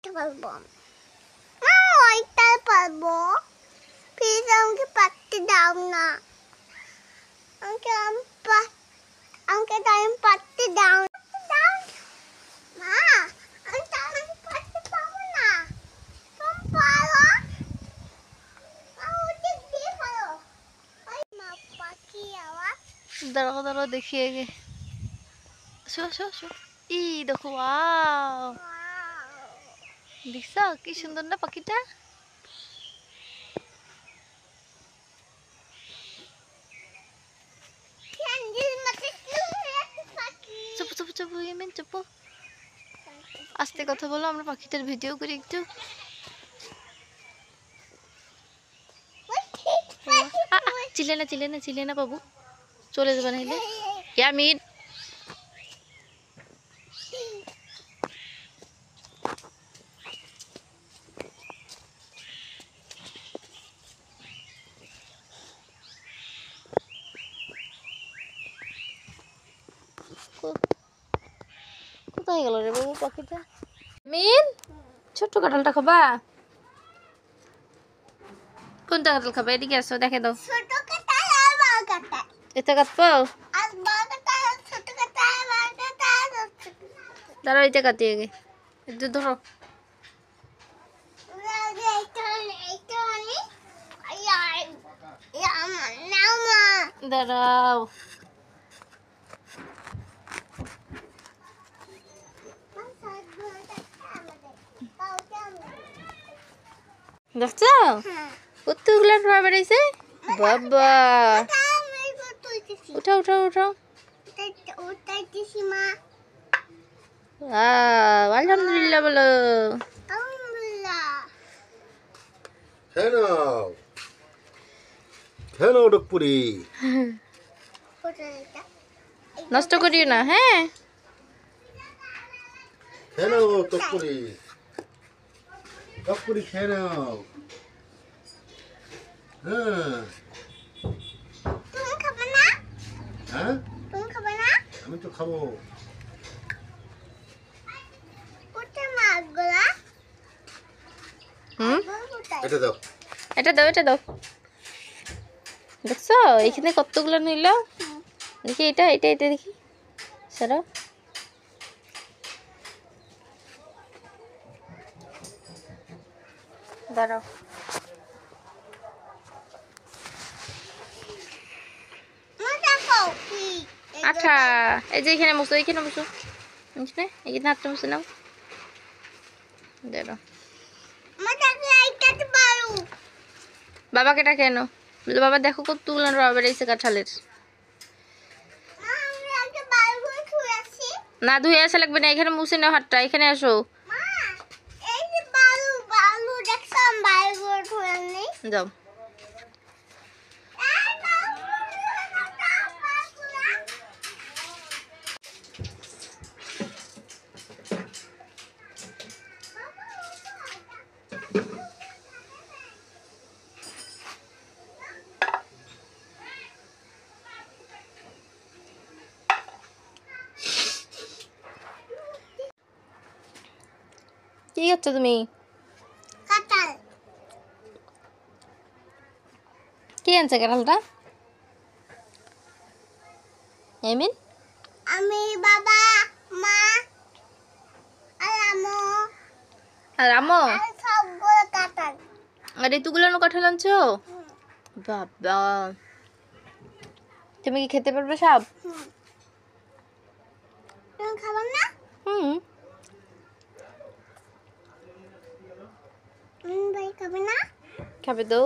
পারবো মা ওইটা পারবো প্লিজ আমাকে পারতে দাও না আমাকে আমাকে টাইম পারতে দাও দাও মা আমি টাইম পারতে পারবো না তুমি পারো মা ওটা দিয়ে পারো ওই মা পাখি আওয়াজ দাঁড়াও দাঁড়াও দেখি আগে শো শো শো ই দেখো ওয়াও দেখছো কি সুন্দর না পাখিটা চুপ চুপ চুপ ইমেন চুপ আস্তে কথা বলো আমরা পাখিটার ভিডিও করি একটু চিলে না বাবু চলে যাবে নাইলে ইয়ামিন কোথায় গেল রে বাবু পাখিটা মিন ছোট্ট কাঁঠালটা খাবা কোনটা কাঁঠাল খাবা এদিকে আসো দেখে দাও ছোট কাঁঠাল আর বড় কাঁঠাল এটা কাটবো আর বড় কাঁঠাল আর ছোট কাঁঠাল আর বড় কাঁঠাল আর ছোট কাঁঠাল দাঁড়াও এটা কাটি আগে একটু ধরো দাঁড়াও দেখছো কতগুলো টোয়া বেড়াইছে বাবা উঠাও উঠাও উঠাও আলহামদুলিল্লাহ বলো হ্যালো ডকপুরি নষ্ট করিও না হ্যাঁ হ্যালো ডকপুরি ডকপুরি খেয়ে নাও হ্যাঁ তুমি খাবে না হ্যাঁ তুমি খাবে না আমি তো খাবো কোথায় মাছগুলা হুম এটা দাও এটা দাও দেখছো এখানে কতগুলো নিল দেখি এটা দেখি সারা দাঁড়াও আঠা এই যে এখানে বসো এখানে হাতটা বসে নাও দাঁড়াও বাবাকে এটা কেন বাবা দেখো কতগুলো রবা বেড়াইছে কাঁঠালের না ধুয়ে আসা লাগবে না এখানে মুছে নাও হাতটা এখানে আসো যাও কি করছো তুমি কি আনছে কাঁঠালটা এমিন আমি বাবা মা আর আমো আর সবগুলো কাঁঠাল আর এতগুলো কাঁঠাল আনছো বাবা তুমি কি খেতে পারবে সব তুমি খাবে না হুম ভাই খাবে না খাবে তো